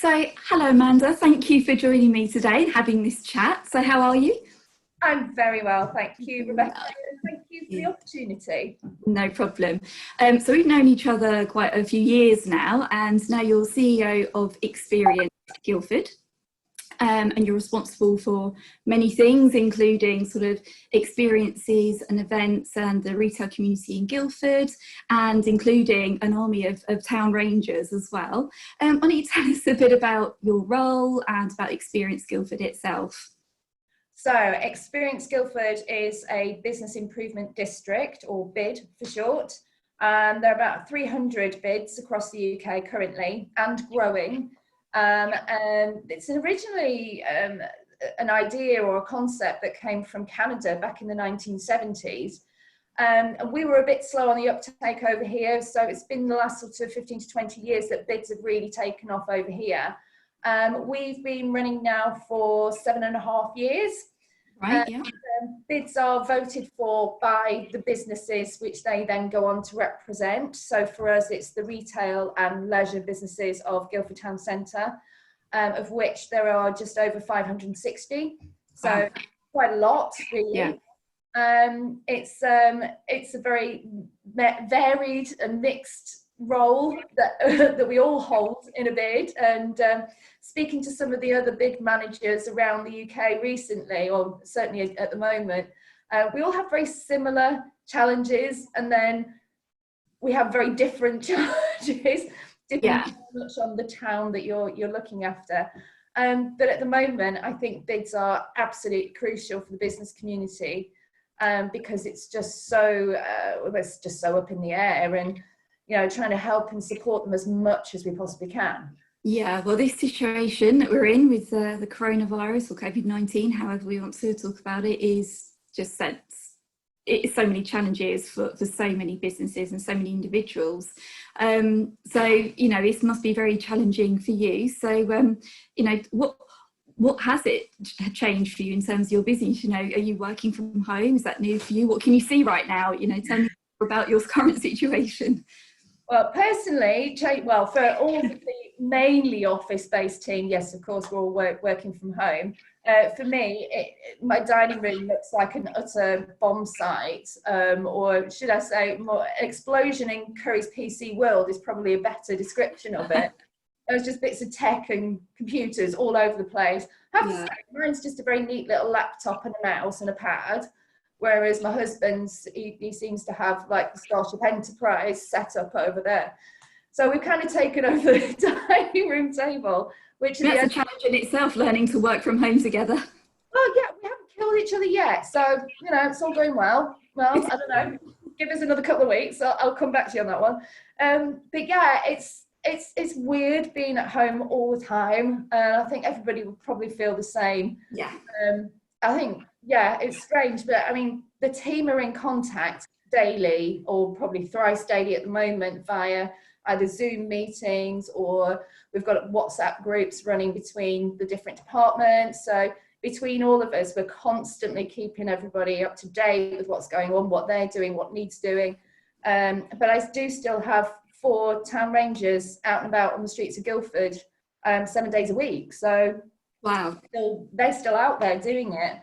So, hello, Amanda. Thank you for joining me today and having this chat. So, how are you? I'm very well, thank you, Rebecca, and thank you for the opportunity. No problem. So, we've known each other quite a few years now, and now you're CEO of Experience Guildford. And you're responsible for many things, including sort of experiences and events and the retail community in Guildford, and including an army of town rangers as well. Why don't you tell us a bit about your role and about Experience Guildford itself? So, Experience Guildford is a business improvement district, or BID for short. There are about 300 BIDs across the UK currently and growing. And it's originally an idea or a concept that came from Canada back in the 1970s. And we were a bit slow on the uptake over here. So it's been the last sort of 15 to 20 years that bids have really taken off over here. We've been running now for 7.5 years. Right, yeah. Bids are voted for by the businesses, which they then go on to represent. So for us, it's the retail and leisure businesses of Guildford Town Centre, of which there are just over 560. So wow. Quite a lot, really. Yeah. It's a very varied and mixed role that we all hold in a bid, and speaking to some of the other bid managers around the UK recently, or certainly at the moment, we all have very similar challenges, and then we have very different challenges depending much on the town that you're looking after. But at the moment, I think bids are absolutely crucial for the business community, because it's just so up in the air, and trying to help and support them as much as we possibly can. Yeah, well, this situation that we're in with the coronavirus or COVID-19, however we want to talk about it, is just it's so many challenges for so many businesses and so many individuals. So, this must be very challenging for you. So, what has it changed for you in terms of your business? Are you working from home? Is that new for you? What can you see right now? Tell me about your current situation. Well, personally, for all of the mainly office-based team, yes, of course, we're all working from home. For me, my dining room looks like an utter bomb site, or should I say, more explosion in Curry's PC world is probably a better description of it. There's just bits of tech and computers all over the place. I have to say, mine's just a very neat little laptop and a mouse and a pad. Whereas my husband's, he seems to have like the Starship Enterprise set up over there. So we've kind of taken over the dining room table, which is a challenge in itself, learning to work from home together. Oh yeah, we haven't killed each other yet, so it's all going well. Well, I don't know. Give us another couple of weeks. I'll come back to you on that one. But yeah, it's weird being at home all the time. I think everybody would probably feel the same. Yeah. I think, it's strange, but I mean, the team are in contact daily, or probably thrice daily at the moment, via either Zoom meetings, or we've got WhatsApp groups running between the different departments. So between all of us, we're constantly keeping everybody up to date with what's going on, what they're doing, what needs doing. But I do still have 4 town rangers out and about on the streets of Guildford 7 days a week. So wow, they're still out there doing it,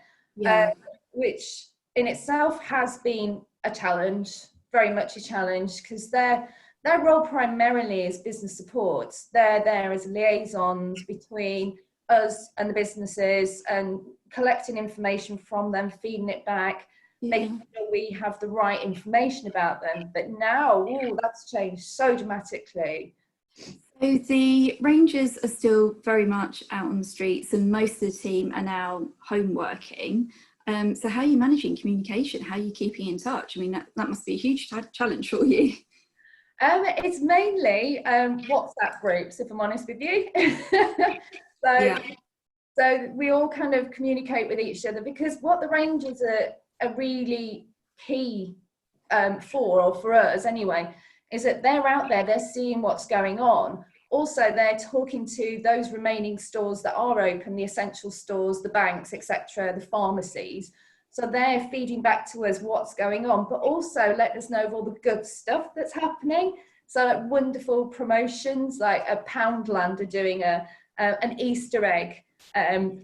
which in itself has been a challenge, very much a challenge, because their role primarily is business support. They're there as liaisons between us and the businesses, and collecting information from them, feeding it back, making sure we have the right information about them. But now, that's changed so dramatically. So the Rangers are still very much out on the streets, and most of the team are now home working. So how are you managing communication? How are you keeping in touch? I mean, that must be a huge challenge for you. It's mainly WhatsApp groups, if I'm honest with you. So we all kind of communicate with each other, because what the Rangers are really key for us anyway, is that they're out there, they're seeing what's going on. Also, they're talking to those remaining stores that are open, the essential stores, the banks, etc., the pharmacies. So they're feeding back to us what's going on, but also letting us know of all the good stuff that's happening. So like wonderful promotions, like a Poundland are doing a an Easter egg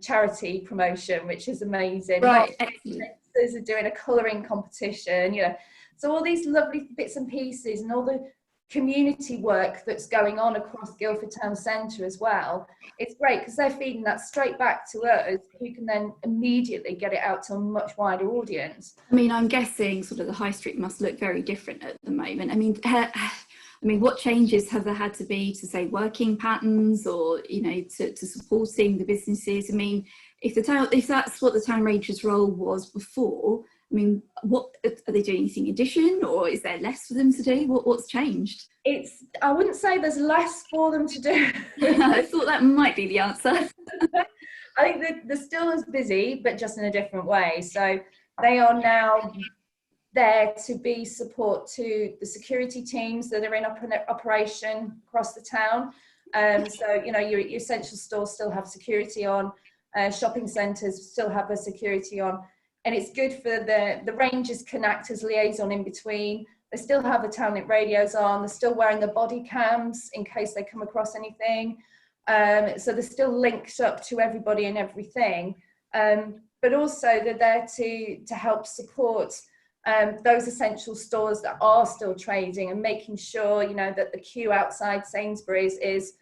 charity promotion, which is amazing. Right, excellent. Are doing a colouring competition, you know, so all these lovely bits and pieces and all the community work that's going on across Guildford Town Centre as well. It's great because they're feeding that straight back to us, who can then immediately get it out to a much wider audience. I mean, I'm guessing sort of the high street must look very different at the moment. I mean, what changes have there had to be to, say, working patterns, or, you know, to supporting the businesses? I mean, if that's what the Town Rangers role was before, I mean, what are they doing? Anything in addition, or is there less for them to do? What's changed? I wouldn't say there's less for them to do. I thought that might be the answer. I think they're still as busy, but just in a different way. So they are now there to be support to the security teams that are in operation across the town. So, you know, your essential stores still have security on, shopping centres still have a security on, and it's good for the Rangers can act as liaison in between. They still have the townlink radios on, they're still wearing the body cams in case they come across anything. So they're still linked up to everybody and everything. But also they're there to help support those essential stores that are still trading, and making sure, you know, that the queue outside Sainsbury's is,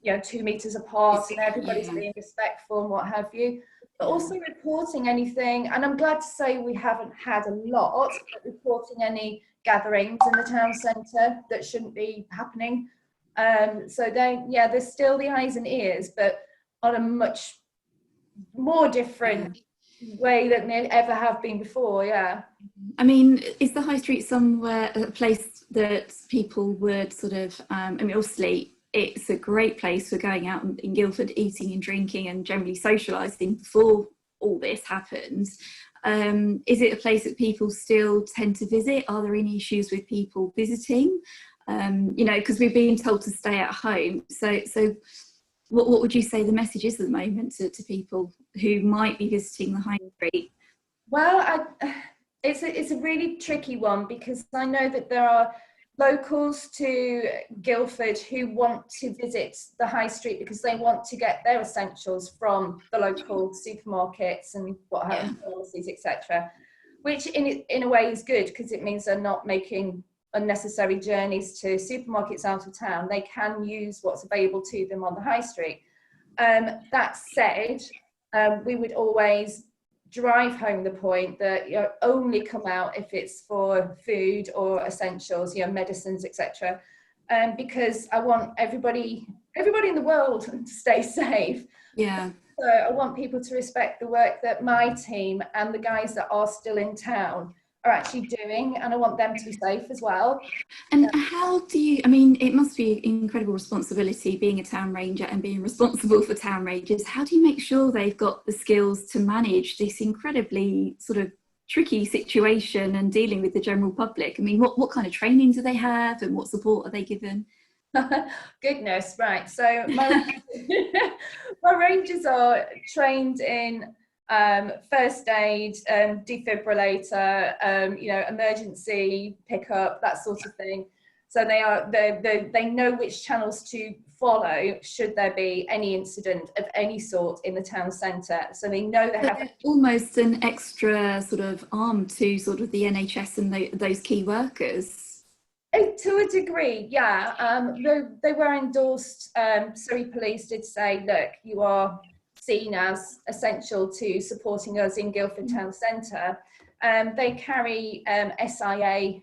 you know, 2 meters apart and everybody's being respectful and what have you. But also reporting anything, and I'm glad to say we haven't had a lot, but reporting any gatherings in the town centre that shouldn't be happening. So there's still the eyes and ears, but on a much more different way than they ever have been before. I mean, is the high street somewhere, a place that people would sort of, I mean, obviously it's a great place for going out in Guildford, eating and drinking and generally socialising before all this happens. Is it a place that people still tend to visit? Are there any issues with people visiting? You know, because we're being told to stay at home. So what would you say the message is at the moment to people who might be visiting the high street? Well, it's a really tricky one, because I know that there are locals to Guildford who want to visit the high street because they want to get their essentials from the local supermarkets and what have you, pharmacies, etc. Which in a way is good, because it means they're not making unnecessary journeys to supermarkets out of town. They can use what's available to them on the high street. That said, we would always drive home the point that, you know, only come out if it's for food or essentials, you know, medicines, etc. Because I want everybody in the world to stay safe. So I want people to respect the work that my team and the guys that are still in town are actually doing, and I want them to be safe as well. And how do you, I mean, it must be incredible responsibility being a town ranger and being responsible for town rangers. How do you make sure they've got the skills to manage this incredibly sort of tricky situation and dealing with the general public? I mean, what kind of training do they have, and what support are they given? Goodness, right. So my rangers are trained in first aid, defibrillator, you know, emergency pickup, that sort of thing. So they know which channels to follow should there be any incident of any sort in the town centre. So they know they have almost an extra sort of arm to sort of the NHS and those key workers. To a degree, yeah. They were endorsed. Surrey Police did say, look, you are seen as essential to supporting us in Guildford Town Centre. They carry SIA,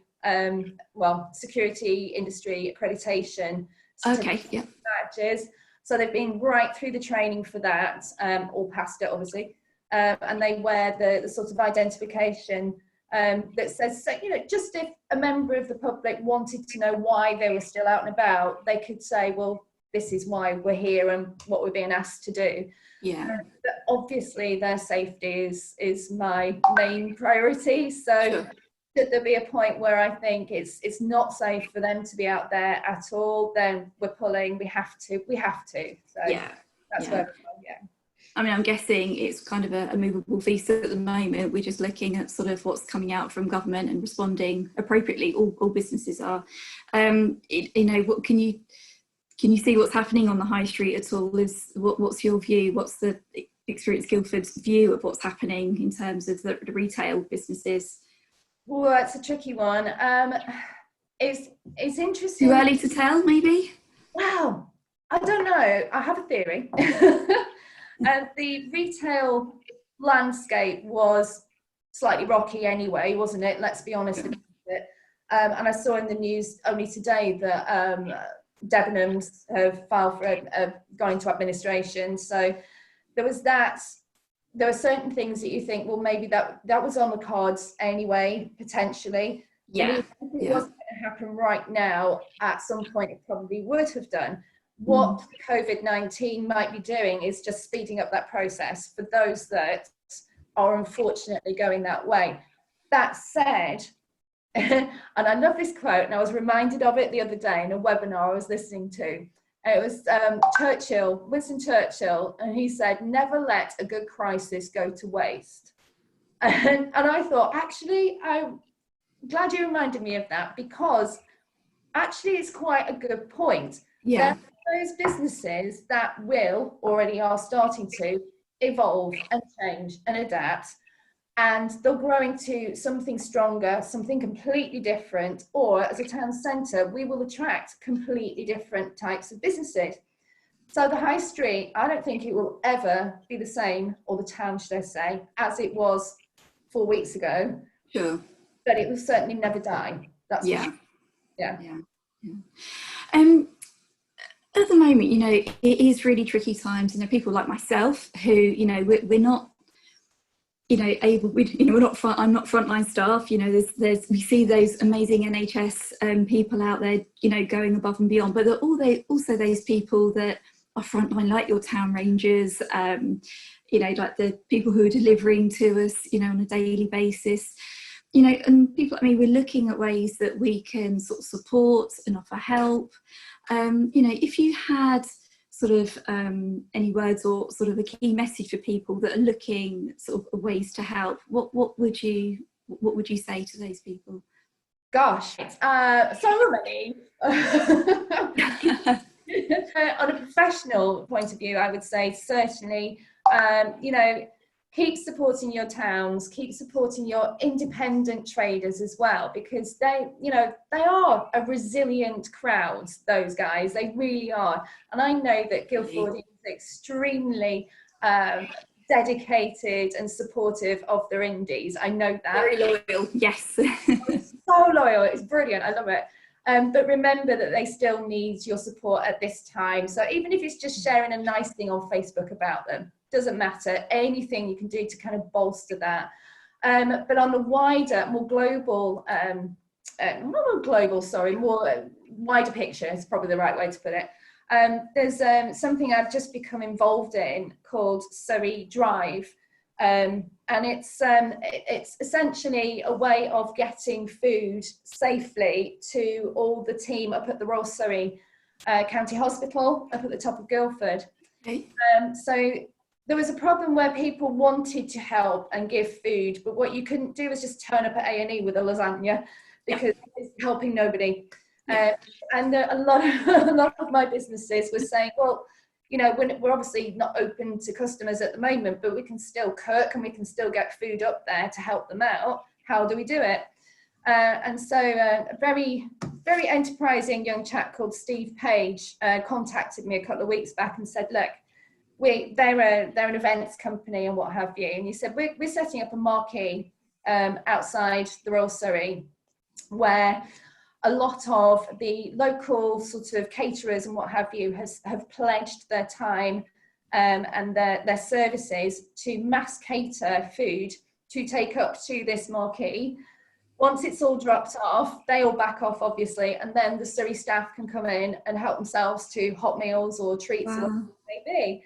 security industry accreditation badges. So they've been right through the training for that, or past it obviously, and they wear the sort of identification that says, so, you know, just if a member of the public wanted to know why they were still out and about, they could say, well, this is why we're here and what we're being asked to do. But obviously their safety is my main priority. So should there be a point where I think it's not safe for them to be out there at all, then we're pulling. We have to. So that's where we're going. I mean, I'm guessing it's kind of a movable feast at the moment. We're just looking at sort of what's coming out from government and responding appropriately. All businesses are. You know, what can you can you see what's happening on the high street at all? What's your view? What's the Experience Guildford's view of what's happening in terms of the retail businesses? Well, that's a tricky one. It's interesting. Too early to tell, maybe? Wow, I don't know. I have a theory. The retail landscape was slightly rocky anyway, wasn't it? Let's be honest about it. And I saw in the news only today that Debenhams have filed for going into administration. So there was that. There are certain things that you think, well, maybe that was on the cards anyway, potentially. Yeah. If it wasn't going to happen right now, at some point it probably would have done. What COVID-19 might be doing is just speeding up that process for those that are unfortunately going that way. That said, and I love this quote, and I was reminded of it the other day in a webinar I was listening to. It was Winston Churchill, and he said, "Never let a good crisis go to waste." And I thought, actually, I'm glad you reminded me of that, because actually it's quite a good point. Yeah. There are those businesses that already are starting to evolve and change and adapt, and they'll grow into something stronger, something completely different, or as a town centre, we will attract completely different types of businesses. So the high street, I don't think it will ever be the same, or the town, should I say, as it was 4 weeks ago. Sure. But it will certainly never die. That's for sure. Yeah. At the moment, you know, it is really tricky times. You know, people like myself who, you know, we're not, you know, we're not I'm not frontline staff. You know, we see those amazing NHS people out there, you know, going above and beyond. But there are also those people that are frontline, like your town rangers. You know, like the people who are delivering to us, you know, on a daily basis. You know, and people, I mean, we're looking at ways that we can sort of support and offer help. You know, if you had sort of any words or sort of a key message for people that are looking sort of ways to help, what would you say to those people? Gosh, so many. On a professional point of view, I would say certainly, you know, keep supporting your towns, keep supporting your independent traders as well, because they are a resilient crowd, those guys, they really are. And I know that Guildford is extremely dedicated and supportive of their indies. I know that. Very loyal, yes. So loyal, it's brilliant, I love it. But remember that they still need your support at this time. So even if it's just sharing a nice thing on Facebook about them, doesn't matter, anything you can do to kind of bolster that. But on the wider, more wider picture is probably the right way to put it. There's something I've just become involved in called Surrey Drive. And it's essentially a way of getting food safely to all the team up at the Royal Surrey County Hospital up at the top of Guildford. Okay. So there was a problem where people wanted to help and give food, but what you couldn't do was just turn up at A&E with a lasagna, because it's helping nobody. And a lot of my businesses were saying, well, you know, we're obviously not open to customers at the moment, but we can still cook and we can still get food up there to help them out. How do we do it? And so a very, very enterprising young chap called Steve Page contacted me a couple of weeks back and said, look, they're an events company and what have you. And he said, we're setting up a marquee outside the Royal Surrey, where a lot of the local sort of caterers and what have you have pledged their time and their services to mass cater food to take up to this marquee. Once it's all dropped off, they all back off, obviously, and then the Surrey staff can come in and help themselves to hot meals or treats, or whatever it may be.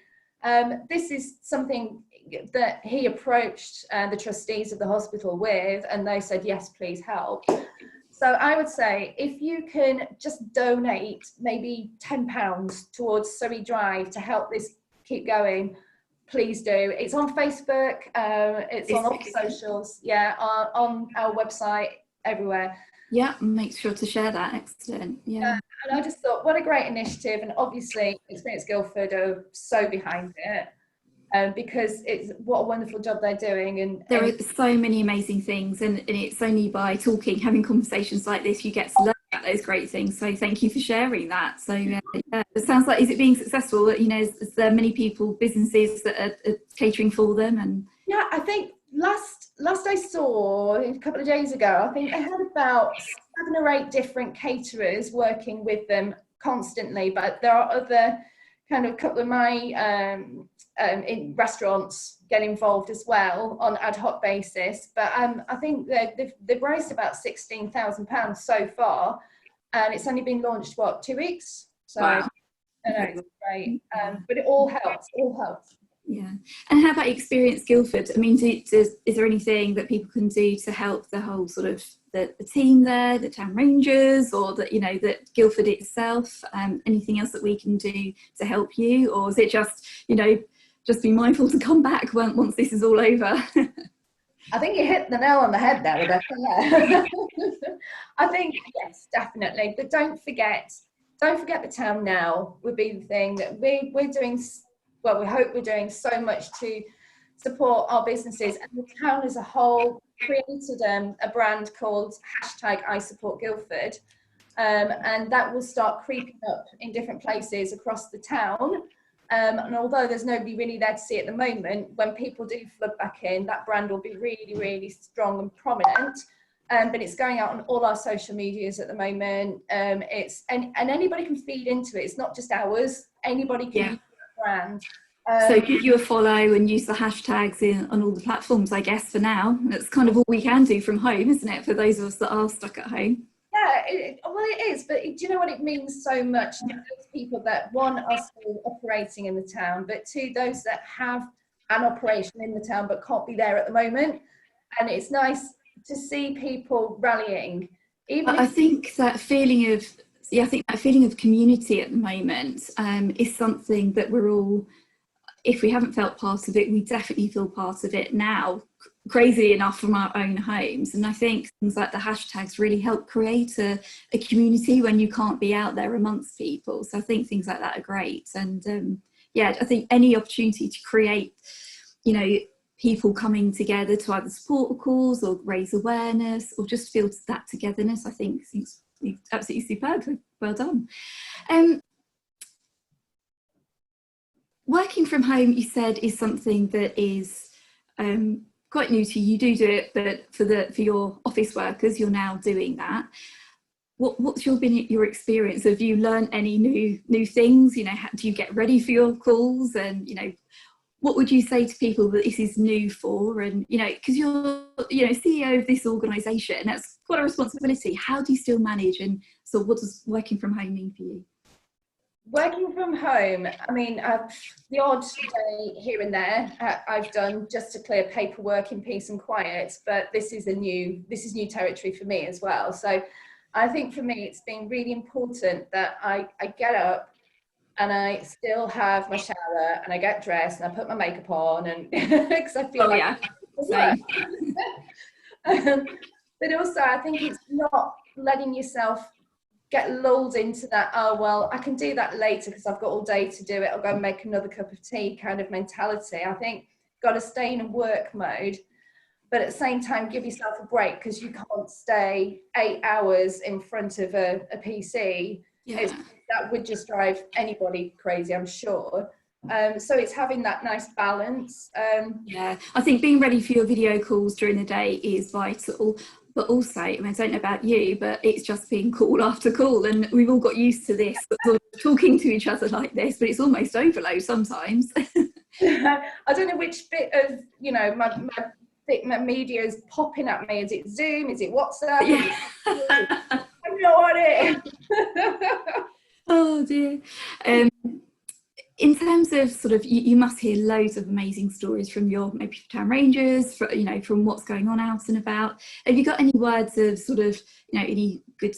This is something that he approached the trustees of the hospital with, and they said, yes, please help. So I would say if you can just donate maybe £10 towards Surrey Drive to help this keep going, please do. It's on Facebook, it's on all socials, on our website, everywhere. Yeah, make sure to share that. Excellent. Yeah. And I just thought, what a great initiative. And obviously, Experience Guildford are so behind it, because it's what a wonderful job they're doing. And There are so many amazing things, and it's only by talking, having conversations like this, you get to learn about those great things. So thank you for sharing that. So yeah, it sounds like, is it being successful? You know, is there many people, businesses that are catering for them? And yeah, I think last I saw a couple of days ago, I think they had about 7 or 8 different caterers working with them constantly. But there are other kind of couple of my in restaurants get involved as well on ad hoc basis. But I think they've raised about £16,000 so far, and it's only been launched, what, 2 weeks? So wow. I know, it's great. But it all helps. It all helps. Yeah. And how about Experience Guildford? I mean, is there anything that people can do to help the whole sort of the team there, the Town Rangers, or that, you know, that Guildford itself? Anything else that we can do to help you, or is it just, you know, just be mindful to come back once this is all over? I think you hit the nail on the head there, Rebecca. Yeah. I think yes, definitely. But don't forget the town now would be the thing that we're doing. Well, we hope we're doing so much to support our businesses, and the town as a whole created a brand called #ISupportGuildford, and that will start creeping up in different places across the town. And although there's nobody really there to see at the moment, when people do flood back in, that brand will be really, really strong and prominent. But it's going out on all our social medias at the moment. And anybody can feed into it. It's not just ours. Anybody can use that brand. So give you a follow and use the hashtags on all the platforms, I guess, for now. That's kind of all we can do from home, isn't it, for those of us that are stuck at home? Yeah, well, it is, but do you know what, it means so much to those people that, one, are still operating in the town, but two, those that have an operation in the town but can't be there at the moment. And it's nice to see people rallying. I think that feeling of community at the moment is something that we're all, if we haven't felt part of it, we definitely feel part of it now, crazy enough, from our own homes. And I think things like the hashtags really help create a community when you can't be out there amongst people. So I think things like that are great. And yeah, I think any opportunity to create, you know, people coming together to either support a cause or raise awareness or just feel that togetherness, I think is absolutely superb. Well done. Working from home, you said, is something that is quite new to you. You do it, but for your office workers, you're now doing that. What's been your experience? Have you learned any new things? You know, do you get ready for your calls? And, you know, what would you say to people that this is new for? And, you know, because you're, you know, CEO of this organisation, that's quite a responsibility. How do you still manage? And so what does working from home mean for you? Working from home, I mean, the odd day here and there I've done just to clear paperwork in peace and quiet, but this is new territory for me as well. So I think for me it's been really important that I get up and I still have my shower and I get dressed and I put my makeup on, and because I feel but also I think it's not letting yourself get lulled into that, oh well, I can do that later because I've got all day to do it, I'll go and make another cup of tea kind of mentality. I think got to stay in a work mode, but at the same time give yourself a break, because you can't stay 8 hours in front of a PC. That would just drive anybody crazy, I'm sure. So it's having that nice balance. Yeah, I think being ready for your video calls during the day is vital. But also, I mean, I don't know about you, but it's just been call after call, and we've all got used to this, sort of talking to each other like this, but it's almost overload sometimes. I don't know which bit of, you know, my media is popping at me. Is it Zoom? Is it WhatsApp? Yeah. I have no idea. Oh dear. In terms of sort of, you must hear loads of amazing stories from your maybe Town Rangers, you know, from what's going on out and about. Have you got any words of sort of, you know, any good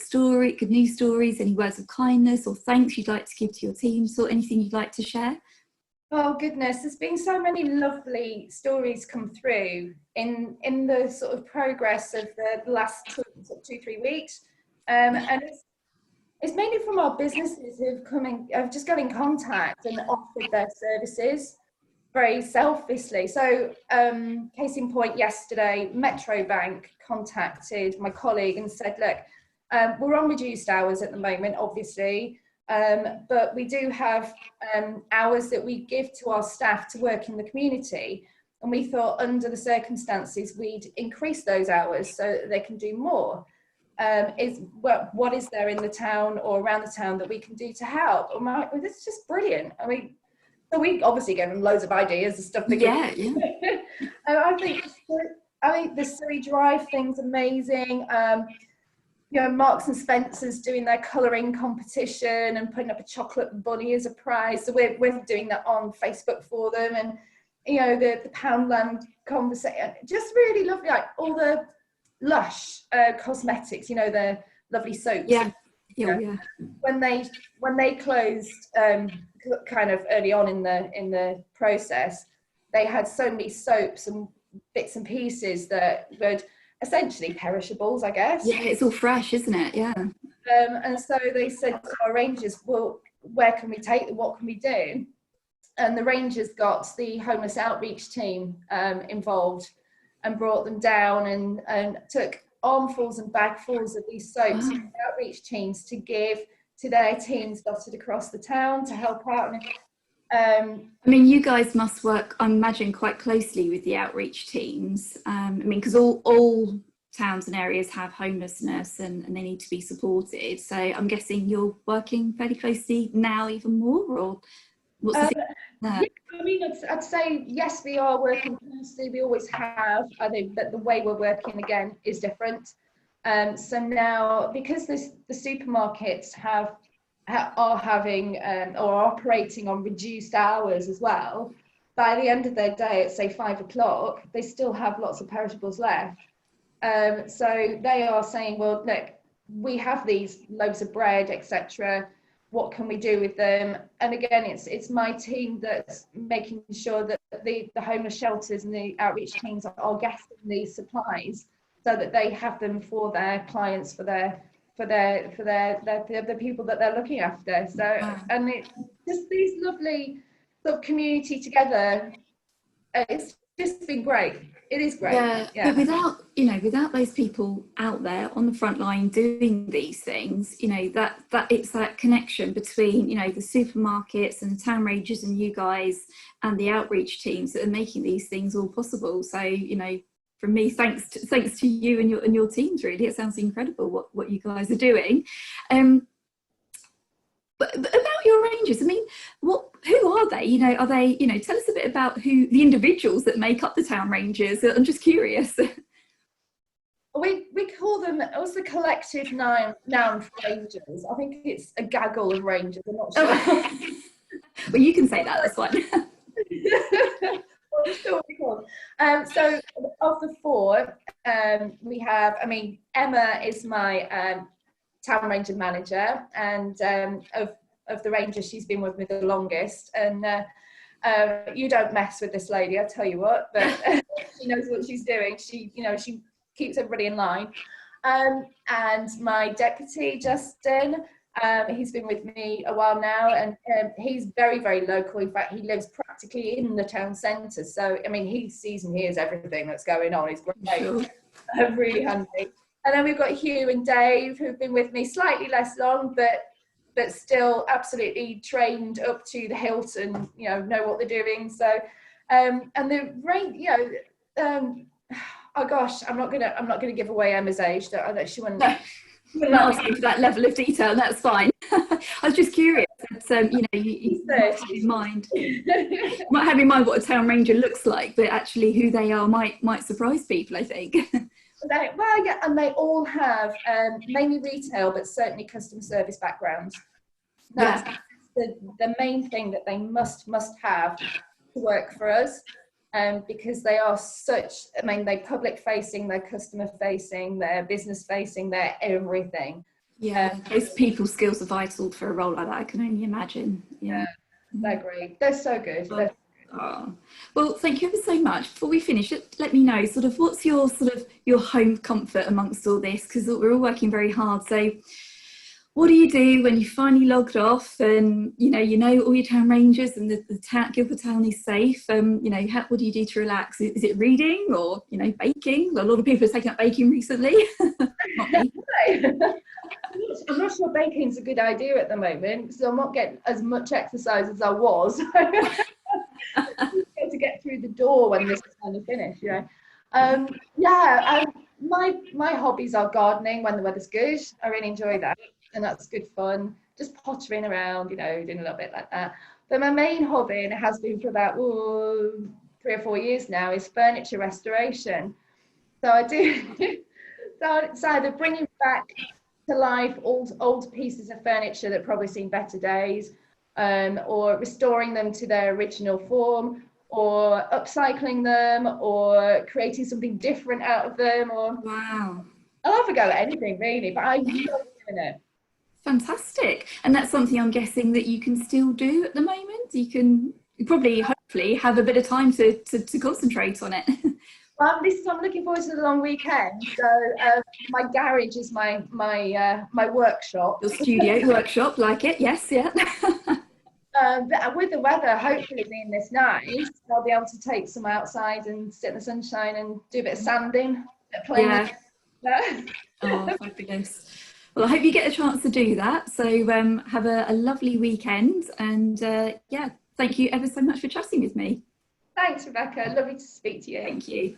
news stories, any words of kindness or thanks you'd like to give to your teams, or anything you'd like to share? Oh goodness, there's been so many lovely stories come through in the sort of progress of the last 2, 3 weeks, and it's mainly from our businesses have just got in contact and offered their services very selfishly. So, case in point, yesterday, Metro Bank contacted my colleague and said, look, we're on reduced hours at the moment, obviously, but we do have hours that we give to our staff to work in the community. And we thought under the circumstances, we'd increase those hours so that they can do more. What is there in the town or around the town that we can do to help? I'm like, well, this is just brilliant. I mean, so we obviously gave them loads of ideas and stuff. Yeah. And I think the Surrey Drive thing's amazing. You know, Marks and Spencer's doing their colouring competition and putting up a chocolate bunny as a prize. So we're doing that on Facebook for them. And, you know, the Poundland conversation, just really lovely, like all the Lush cosmetics, you know, the lovely soaps. Yeah. When they closed kind of early on in the process, they had so many soaps and bits and pieces that were essentially perishables, I guess. Yeah, it's all fresh, isn't it? Yeah. And so they said to our rangers, well, where can we take them? What can we do? And the rangers got the homeless outreach team involved and brought them down and took armfuls and bagfuls of these soaps to the outreach teams to give to their teams dotted across the town to help out. I mean, you guys must work, I imagine, quite closely with the outreach teams. I mean, because all towns and areas have homelessness and they need to be supported. So I'm guessing you're working fairly closely now even more, or what's the thing there? Yeah, I mean, I'd say yes, we are working closely. We always have. I think that the way we're working again is different. So now, because the supermarkets are having or operating on reduced hours as well, by the end of their day at say 5 o'clock, they still have lots of perishables left. So they are saying, well, look, we have these loaves of bread, etc. What can we do with them? And again, it's my team that's making sure that the homeless shelters and the outreach teams are getting these supplies so that they have them for their clients, for the people that they're looking after. So, and it's just these lovely sort of community together. It's just been great. It is great. Yeah. But without those people out there on the front line doing these things, that it's that connection between, the supermarkets and the town rangers and you guys and the outreach teams that are making these things all possible. So, from me, thanks to you and your teams, really. It sounds incredible what you guys are doing. But about your rangers, I mean, who are they? Are they, tell us a bit about who the individuals that make up the town rangers. I'm just curious. We call them, it was the collective noun for rangers. I think it's a gaggle of rangers, I'm not sure. Well, you can say that, that's fine. So of the four, we have, Emma is my town ranger manager, and of the rangers, she's been with me the longest. And you don't mess with this lady, I tell you what, but she knows what she's doing. She keeps everybody in line. And my deputy, Justin, he's been with me a while now, and he's very, very local. In fact, he lives practically in the town centre. So, he sees and hears everything that's going on. He's great, sure. Really handy. And then we've got Hugh and Dave, who've been with me slightly less long, but still absolutely trained up to the hilt and, know what they're doing. So, and the range, oh gosh, I'm not gonna give away Emma's age. That she wouldn't. I'm not asking for that level of detail. That's fine. I was just curious. You have in mind. You might have in mind what a town ranger looks like, but actually who they are might surprise people, I think. And they all have mainly retail, but certainly customer service backgrounds. That's the main thing that they must have to work for us. Because they are they're public facing, they're customer facing, they're business facing, they're everything. Yeah, those people skills are vital for a role like that, I can only imagine. Yeah. They're great. They're so good. Oh. Well, thank you ever so much. Before we finish, let me know sort of what's your your home comfort amongst all this, because we're all working very hard. So what do you do when you finally logged off and you know all your town rangers and the Guildford town is safe? What do you do to relax? Is it reading or baking? A lot of people are taking up baking recently. Not me. I'm not sure baking's a good idea at the moment, so I'm not getting as much exercise as I was to get through the door when this is kind of finished. My hobbies are gardening when the weather's good. I really enjoy that, and that's good fun. Just pottering around, doing a little bit like that. But my main hobby, and it has been for about 3 or 4 years now, is furniture restoration. So I do. So it's either bringing back to life old pieces of furniture that probably seen better days, or restoring them to their original form, or upcycling them, or creating something different out of them. Or wow, I'll have a go at anything really, but I love doing it. Fantastic. And that's something I'm guessing that you can still do at the moment. You probably hopefully have a bit of time to concentrate on it. I'm looking forward to the long weekend. So my garage is my workshop. Your studio workshop, like it? Yes, yeah. But with the weather hopefully being this nice, I'll be able to take some outside and sit in the sunshine and do a bit of sanding. Yeah. Oh, fabulous. Well, I hope you get a chance to do that. So have a lovely weekend, and thank you ever so much for chatting with me. Thanks, Rebecca. Lovely to speak to you. Thank you.